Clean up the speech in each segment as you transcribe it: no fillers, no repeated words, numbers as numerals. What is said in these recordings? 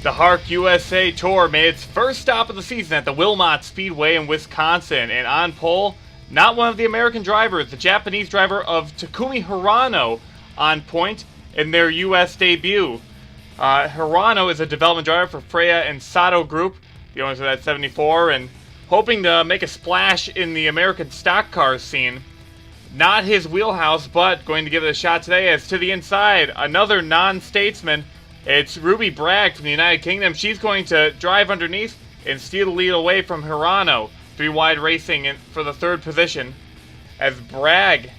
The HARC USA Tour made its first stop of the season at the Wilmot Speedway in Wisconsin, and on pole, not one of the American drivers, the Japanese driver of Takumi Hirano on point in their US debut. Hirano is a development driver for Freya and Sato Group, the owners of that 74, and hoping to make a splash in the American stock car scene. Not his wheelhouse, but going to give it a shot today, as to the inside, another non-statesman. It's Ruby Bragg from the United Kingdom. She's going to drive underneath and steal the lead away from Hirano. 3 wide racing for the third position, as Bragg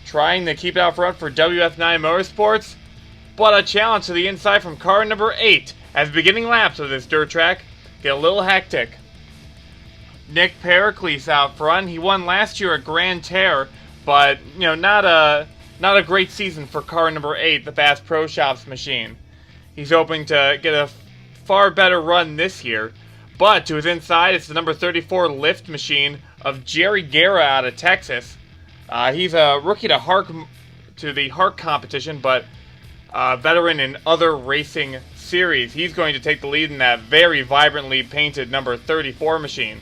trying to keep it out front for WF9 Motorsports, but a challenge to the inside from car number 8 as beginning laps of this dirt track get a little hectic. Nick Pericles out front. He won last year at Grand Terre, but not a great season for car number 8, the Fast Pro Shops machine. He's hoping to get a far better run this year. But to his inside, it's the number 34 lift machine of Jerry Guerra out of Texas. He's a rookie to the HARC competition, but a veteran in other racing series. He's going to take the lead in that very vibrantly painted number 34 machine.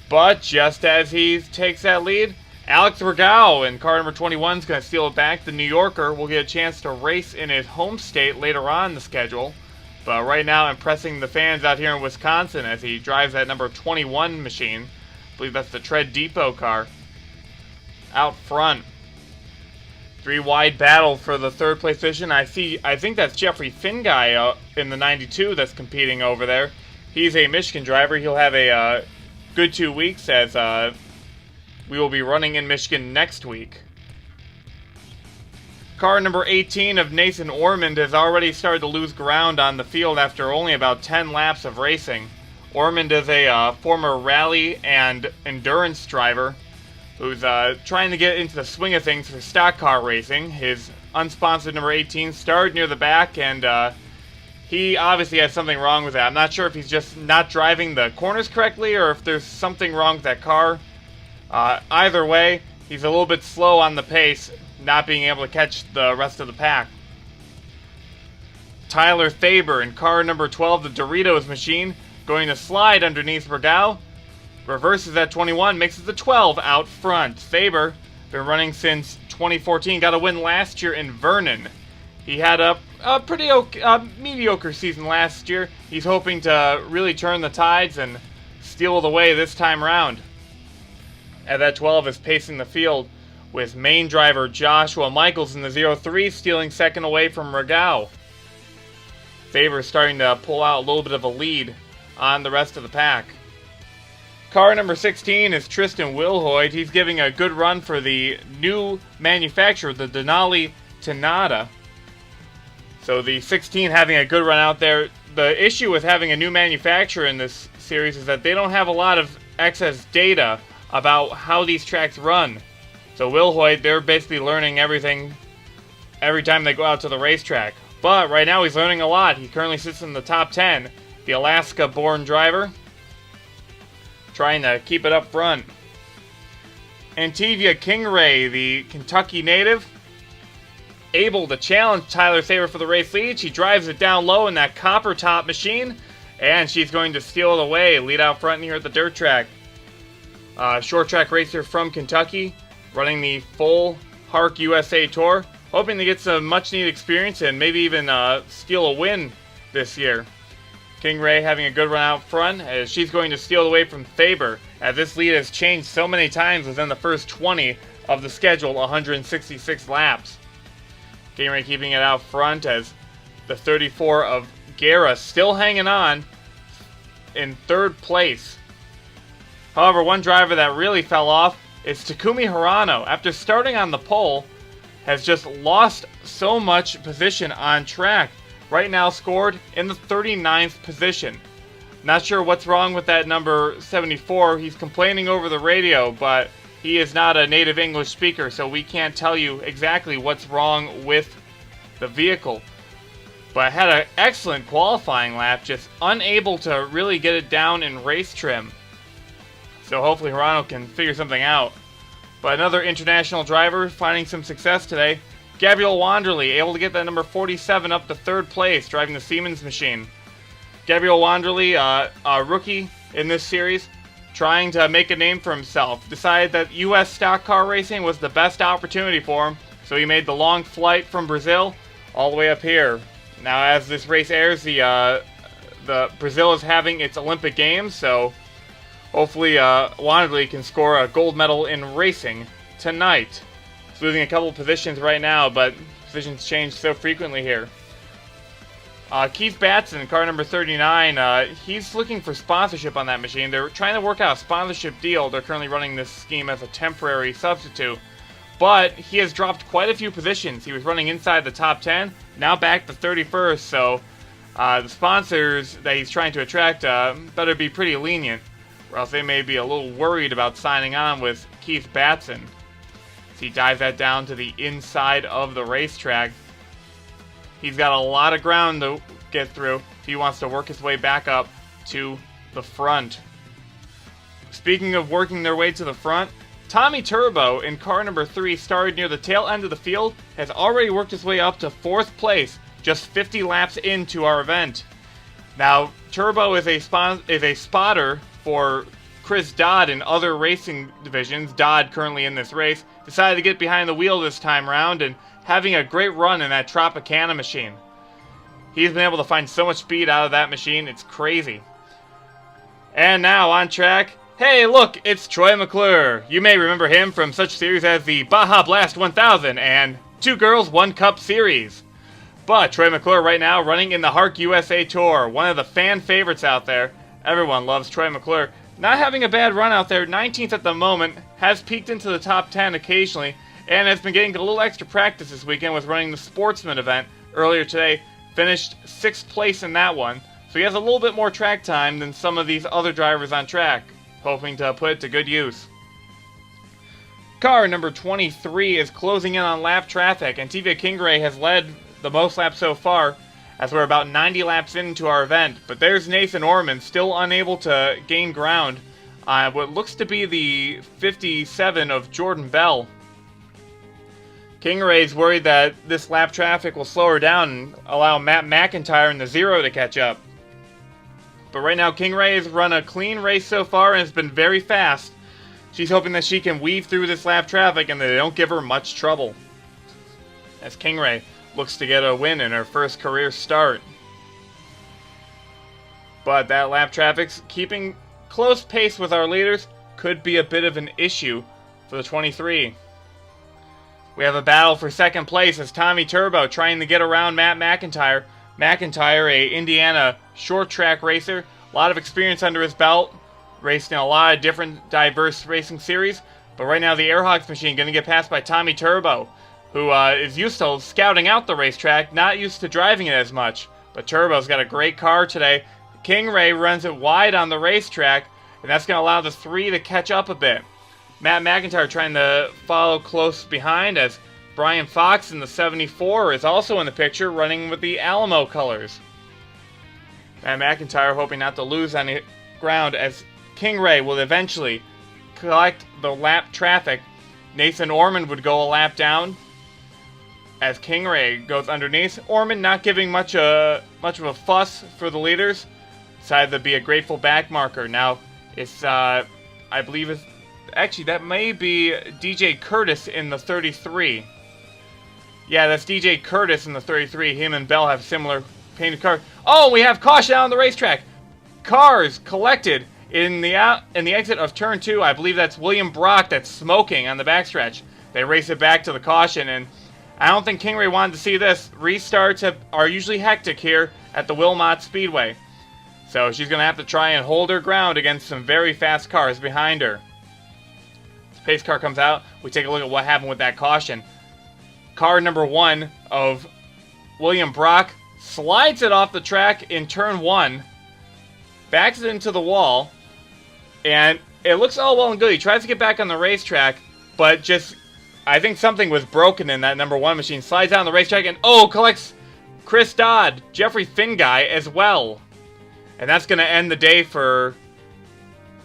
But just as he takes that lead, Alex Regau in car number 21 is going to steal it back. The New Yorker will get a chance to race in his home state later on in the schedule. But right now, impressing the fans out here in Wisconsin as he drives that number 21 machine. I believe that's the Tread Depot car. Out front. 3 wide battle for the third place position. I think that's Jeffrey Finguy in the 92 that's competing over there. He's a Michigan driver. He'll have a good 2 weeks, as we will be running in Michigan next week. Car number 18 of Nathan Ormond has already started to lose ground on the field after only about 10 laps of racing. Ormond is a former rally and endurance driver who's trying to get into the swing of things for stock car racing. His unsponsored number 18 started near the back, and he obviously has something wrong with that. I'm not sure if he's just not driving the corners correctly or if there's something wrong with that car. Either way, he's a little bit slow on the pace, not being able to catch the rest of the pack. Tyler Faber in car number 12, the Doritos machine, going to slide underneath Regau. Reverses at 21, makes it the 12 out front. Faber, been running since 2014, got a win last year in Vernon. He had a pretty mediocre season last year. He's hoping to really turn the tides and steal it away this time around. At that 12 is pacing the field, with main driver Joshua Michaels in the 03 stealing second away from Regau. Faber starting to pull out a little bit of a lead on the rest of the pack. Car number 16 is Tristan Wilhoit. He's giving a good run for the new manufacturer, the Denali Tenada. So the 16 having a good run out there. The issue with having a new manufacturer in this series is that they don't have a lot of excess data about how these tracks run. So Wilhoit, they're basically learning everything every time they go out to the racetrack. But right now he's learning a lot. He currently sits in the top 10. The Alaska-born driver, trying to keep it up front. Antivia Kingray, the Kentucky native, able to challenge Tyler Faber for the race lead. She drives it down low in that copper top machine, and she's going to steal it away, lead out front here at the dirt track. Short track racer from Kentucky, running the full HARC USA Tour, hoping to get some much-needed experience and maybe even steal a win this year. Kingray having a good run out front, as she's going to steal away from Faber, as this lead has changed so many times within the first 20 of the scheduled 166 laps. Kingray keeping it out front, as the 34 of Guerra still hanging on in third place. However, one driver that really fell off is Takumi Hirano. After starting on the pole, has just lost so much position on track. Right now scored in the 39th position. Not sure what's wrong with that number 74. He's complaining over the radio, but he is not a native English speaker, so we can't tell you exactly what's wrong with the vehicle. But had an excellent qualifying lap, just unable to really get it down in race trim. So hopefully Hirano can figure something out. But another international driver finding some success today. Gabriel Wanderley, able to get that number 47 up to third place, driving the Siemens machine. Gabriel Wanderley, a rookie in this series, trying to make a name for himself, decided that U.S. stock car racing was the best opportunity for him, so he made the long flight from Brazil all the way up here. Now, as this race airs, the Brazil is having its Olympic Games, so hopefully Wanderley can score a gold medal in racing tonight. He's losing a couple positions right now, but positions change so frequently here. Keith Batson, car number 39, he's looking for sponsorship on that machine. They're trying to work out a sponsorship deal. They're currently running this scheme as a temporary substitute. But he has dropped quite a few positions. He was running inside the top 10, now back to 31st, so the sponsors that he's trying to attract better be pretty lenient, or else they may be a little worried about signing on with Keith Batson. As he dives that down to the inside of the racetrack. He's got a lot of ground to get through if he wants to work his way back up to the front. Speaking of working their way to the front, Tommy Turbo in car number 3 started near the tail end of the field, has already worked his way up to 4th place, just 50 laps into our event. Now, Turbo is a spotter for Chris Dodd in other racing divisions. Dodd, currently in this race, decided to get behind the wheel this time around and having a great run in that Tropicana machine. He's been able to find so much speed out of that machine, it's crazy. And now on track, hey look, it's Troy McClure. You may remember him from such series as the Baja Blast 1000 and 2 Girls 1 Cup series. But Troy McClure right now running in the HARC USA Tour, one of the fan favorites out there. Everyone loves Troy McClure. Not having a bad run out there, 19th at the moment, has peaked into the top 10 occasionally, and has been getting a little extra practice this weekend with running the Sportsman event earlier today. Finished 6th place in that one, so he has a little bit more track time than some of these other drivers on track, hoping to put it to good use. Car number 23 is closing in on lap traffic, and Tiva Kingray has led the most laps so far, as we're about 90 laps into our event. But there's Nathan Orman, still unable to gain ground on what looks to be the 57 of Jordan Bell. Kingray's worried that this lap traffic will slow her down and allow Matt McIntyre in the 0 to catch up. But right now, Kingray has run a clean race so far and has been very fast. She's hoping that she can weave through this lap traffic and that they don't give her much trouble, as Kingray looks to get a win in her first career start. But that lap traffic's keeping close pace with our leaders. Could be a bit of an issue for the 23. We have a battle for second place as Tommy Turbo trying to get around Matt McIntyre. McIntyre, a Indiana short track racer, a lot of experience under his belt, raced in a lot of different diverse racing series. But right now the Airhawks machine going to get passed by Tommy Turbo, who is used to scouting out the racetrack, not used to driving it as much. But Turbo's got a great car today. Kingray runs it wide on the racetrack, and that's going to allow the 3 to catch up a bit. Matt McIntyre trying to follow close behind, as Brian Fox in the 74 is also in the picture, running with the Alamo colors. Matt McIntyre hoping not to lose any ground, as Kingray will eventually collect the lap traffic. Nathan Orman would go a lap down, as Kingray goes underneath. Orman not giving much of a fuss for the leaders. Decided to be a grateful back marker. Now, it's, I believe it's, actually, that may be DJ Curtis in the 33. Yeah, that's DJ Curtis in the 33. Him and Bell have similar painted cars. Oh, we have caution out on the racetrack. Cars collected in the exit of turn 2. I believe that's William Brock that's smoking on the backstretch. They race it back to the caution, and I don't think Kingray wanted to see this. Restarts are usually hectic here at the Wilmot Speedway. So she's going to have to try and hold her ground against some very fast cars behind her. As the pace car comes out, we take a look at what happened with that caution. Car number 1 of William Brock slides it off the track in turn 1, backs it into the wall, and it looks all well and good. He tries to get back on the racetrack, but just, I think something was broken in that number 1 machine. Slides down the racetrack and, collects Chris Dodd, Jeffrey Finguy as well. And that's going to end the day for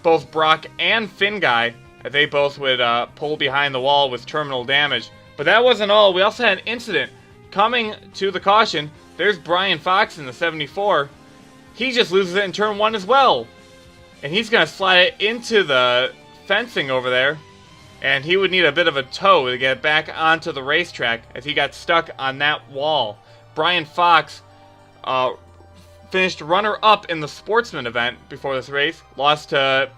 both Brock and Finguy. They both would pull behind the wall with terminal damage. But that wasn't all. We also had an incident coming to the caution. There's Brian Fox in the 74. he just loses it in turn 1 as well. And he's going to slide it into the fencing over there. And he would need a bit of a tow to get back onto the racetrack as he got stuck on that wall. Brian Fox finished runner-up in the sportsman event before this race. Lost to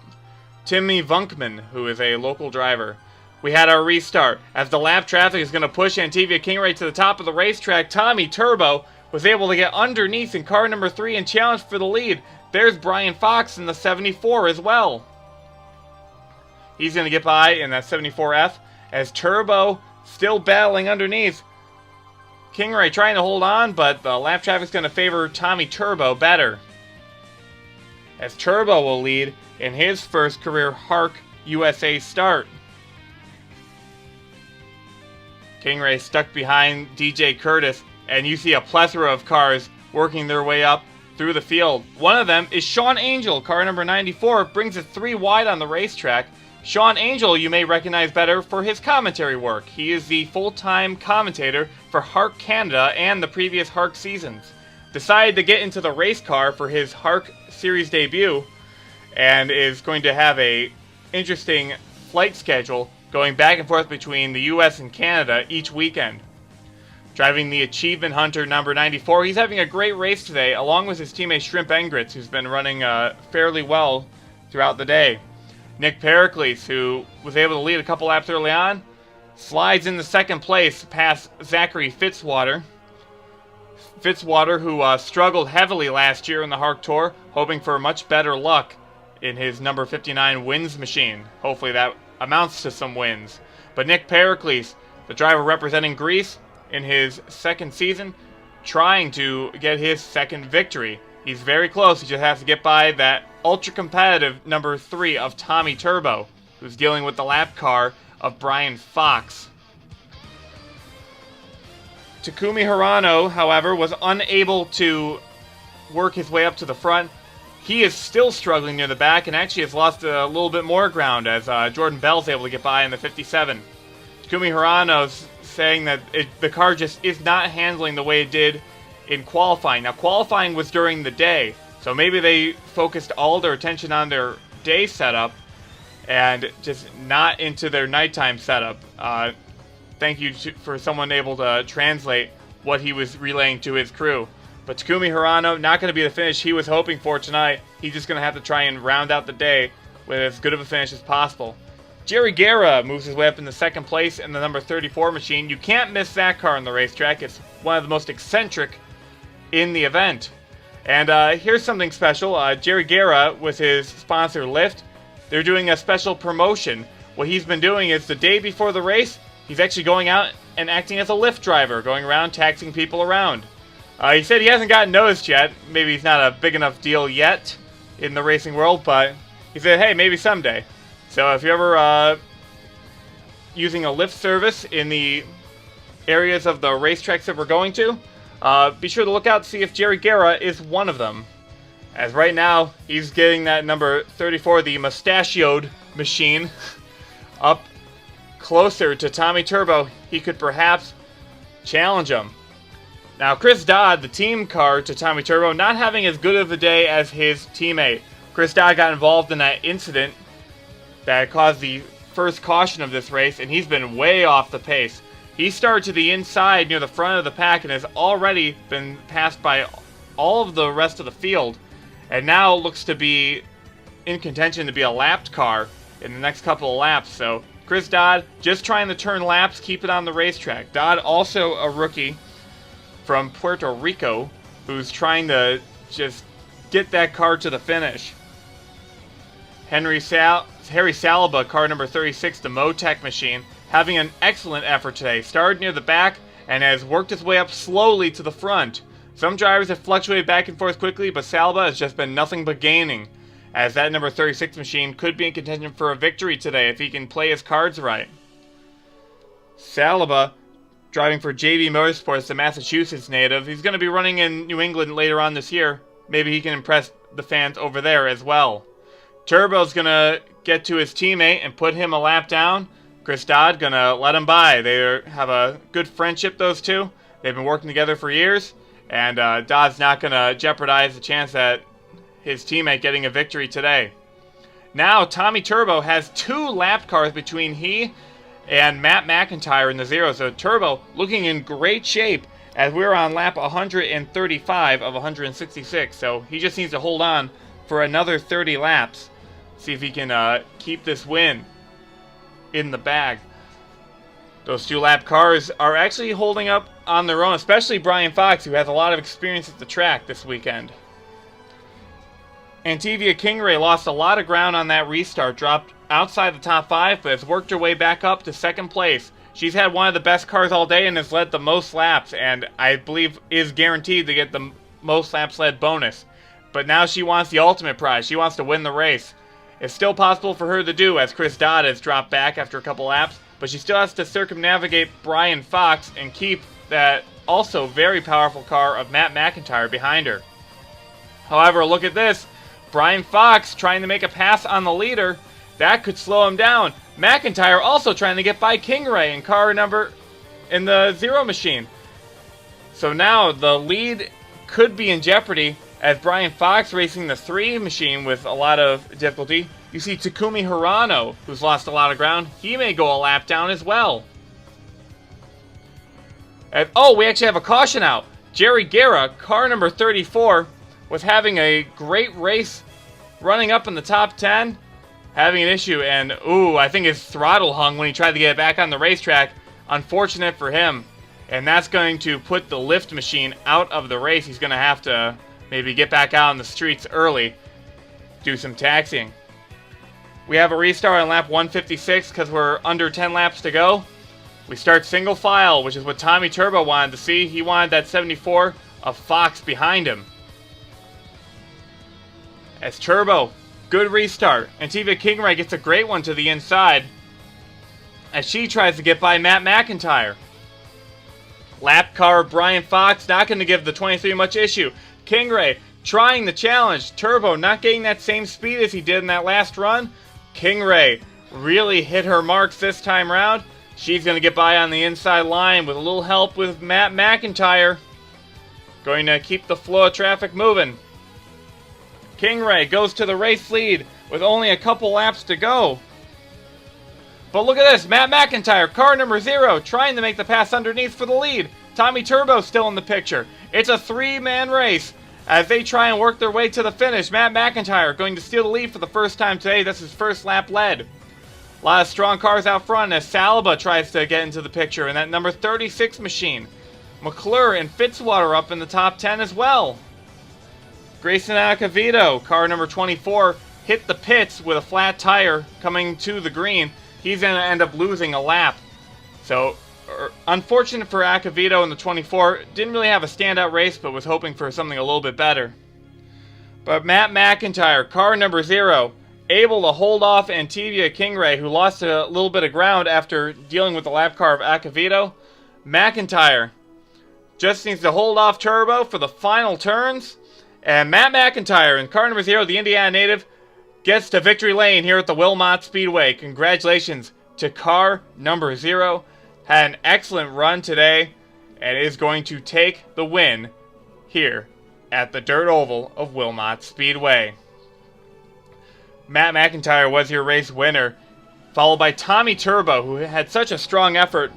Timmy Vunkman, who is a local driver. We had our restart. As the lap traffic is going to push Antivia Kingray to the top of the racetrack, Tommy Turbo was able to get underneath in car number 3 and challenge for the lead. There's Brian Fox in the 74 as well. He's going to get by in that 74F as Turbo still battling underneath. Kingray trying to hold on, but the lap traffic is going to favor Tommy Turbo better. As Turbo will lead in his first career HARC USA start. Kingray stuck behind DJ Curtis, and you see a plethora of cars working their way up through the field. One of them is Sean Angel, car number 94, brings it 3 wide on the racetrack. Sean Angel you may recognize better for his commentary work. He is the full-time commentator for HARC Canada and the previous HARC seasons. Decided to get into the race car for his HARC series debut and is going to have a interesting flight schedule going back and forth between the US and Canada each weekend. Driving the Achievement Hunter number 94, he's having a great race today along with his teammate Shrimp Engritz, who's been running fairly well throughout the day. Nick Pericles, who was able to lead a couple laps early on, slides into second place past Zachary Fitzwater. Fitzwater, who struggled heavily last year in the HARC Tour, hoping for much better luck in his number 59 wins machine. Hopefully that amounts to some wins. But Nick Pericles, the driver representing Greece in his second season, trying to get his second victory. He's very close. He just has to get by that ultra-competitive number 3 of Tommy Turbo, who's dealing with the lap car of Brian Fox. Takumi Hirano, however, was unable to work his way up to the front. He is still struggling near the back and actually has lost a little bit more ground as Jordan Bell's able to get by in the 57. Takumi Hirano's saying that the car just is not handling the way it did in qualifying. Now, qualifying was during the day, so maybe they focused all their attention on their day setup and just not into their nighttime setup. Thank you for someone able to translate what he was relaying to his crew. But Takumi Hirano, not going to be the finish he was hoping for tonight. He's just going to have to try and round out the day with as good of a finish as possible. Jerry Guerra moves his way up in the second place in the number 34 machine. You can't miss that car on the racetrack. It's one of the most eccentric in the event. And here's something special. Jerry Guerra, with his sponsor Lyft, they're doing a special promotion. What he's been doing is the day before the race, he's actually going out and acting as a Lyft driver, going around taxiing people around. He said he hasn't gotten noticed yet. Maybe he's not a big enough deal yet in the racing world, but he said, hey, maybe someday. So if you're ever using a Lyft service in the areas of the racetracks that we're going to, be sure to look out to see if Jerry Guerra is one of them. As right now, he's getting that number 34, the mustachioed machine, up closer to Tommy Turbo. He could perhaps challenge him. Now, Chris Dodd, the team car to Tommy Turbo, not having as good of a day as his teammate. Chris Dodd got involved in that incident that caused the first caution of this race, and he's been way off the pace. He started to the inside near the front of the pack and has already been passed by all of the rest of the field, and now looks to be in contention to be a lapped car in the next couple of laps. So Chris Dodd just trying to turn laps, keep it on the racetrack. Dodd, also a rookie from Puerto Rico, who's trying to just get that car to the finish. Harry Saliba, car number 36, the Motec machine, having an excellent effort today. Started near the back and has worked his way up slowly to the front. Some drivers have fluctuated back and forth quickly, but Saliba has just been nothing but gaining, as that number 36 machine could be in contention for a victory today if he can play his cards right. Saliba, driving for JB Motorsports, the Massachusetts native. He's going to be running in New England later on this year. Maybe he can impress the fans over there as well. Turbo's going to get to his teammate and put him a lap down. Chris Dodd going to let him by. They have a good friendship, those two. They've been working together for years, and Dodd's not going to jeopardize the chance that his teammate getting a victory today. Now, Tommy Turbo has 2 lap cars between he and Matt McIntyre in the 0. So Turbo looking in great shape as we're on lap 135 of 166. So he just needs to hold on for another 30 laps. See if he can keep this win in the bag. Those 2 lap cars are actually holding up on their own, especially Brian Fox, who has a lot of experience at the track this weekend. Antivia Kingeray lost a lot of ground on that restart, dropped outside the top 5, but has worked her way back up to 2nd place. She's had one of the best cars all day and has led the most laps, and I believe is guaranteed to get the most laps led bonus. But now she wants the ultimate prize. She wants to win the race. It's still possible for her to do, as Chris Dodd has dropped back after a couple laps, but she still has to circumnavigate Brian Fox and keep that also very powerful car of Matt McIntyre behind her. However, look at this. Brian Fox trying to make a pass on the leader. That could slow him down. McIntyre also trying to get by Kingeray in the 0 machine. So now the lead could be in jeopardy as Brian Fox racing the 3 machine with a lot of difficulty. You see Takumi Hirano, who's lost a lot of ground. He may go a lap down as well. Oh, we actually have a caution out. Jerry Guerra, car number 34, was having a great race running up in the top 10, having an issue, and I think his throttle hung when he tried to get it back on the racetrack. Unfortunate for him, and that's going to put the lift machine out of the race. He's going to have to maybe get back out on the streets early, do some taxiing. We have a restart on lap 156 because we're under 10 laps to go. We start single file, which is what Tommy Turbo wanted to see. He wanted that 74 of Fox behind him. As Turbo, good restart. Antivia Kingeray gets a great one to the inside as she tries to get by Matt McIntyre. Lap car Brian Fox not going to give the 23 much issue. Kingeray trying the challenge. Turbo not getting that same speed as he did in that last run. Kingeray really hit her marks this time round. She's going to get by on the inside line with a little help with Matt McIntyre. Going to keep the flow of traffic moving. Kingeray goes to the race lead with only a couple laps to go. But look at this, Matt McIntyre, car number 0, trying to make the pass underneath for the lead. Tommy Turbo still in the picture. It's a 3-man race as they try and work their way to the finish. Matt McIntyre going to steal the lead for the first time today. That's his first lap led. A lot of strong cars out front as Saliba tries to get into the picture in that number 36 machine. McClure and Fitzwater up in the top 10 as well. Grayson Acavito, car number 24, hit the pits with a flat tire coming to the green. He's going to end up losing a lap. So, unfortunate for Acavito in the 24. Didn't really have a standout race, but was hoping for something a little bit better. But Matt McIntyre, car number 0, able to hold off Antivia Kingeray, who lost a little bit of ground after dealing with the lap car of Acavito. McIntyre just needs to hold off Turbo for the final turns. And Matt McIntyre in car number 0, the Indiana native, gets to victory lane here at the Wilmot Speedway. Congratulations to car number 0. Had an excellent run today and is going to take the win here at the dirt oval of Wilmot Speedway. Matt McIntyre was your race winner, followed by Tommy Turbo, who had such a strong effort.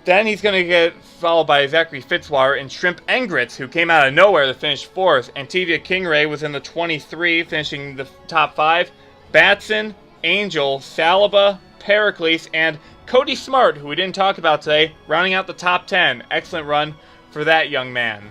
Then he's going to get followed by Zachary Fitzwater and Shrimp Engritz, who came out of nowhere to finish 4th. Antivia Kingeray was in the 23, finishing the top 5. Batson, Angel, Saliba, Pericles, and Cody Smart, who we didn't talk about today, rounding out the top 10. Excellent run for that young man.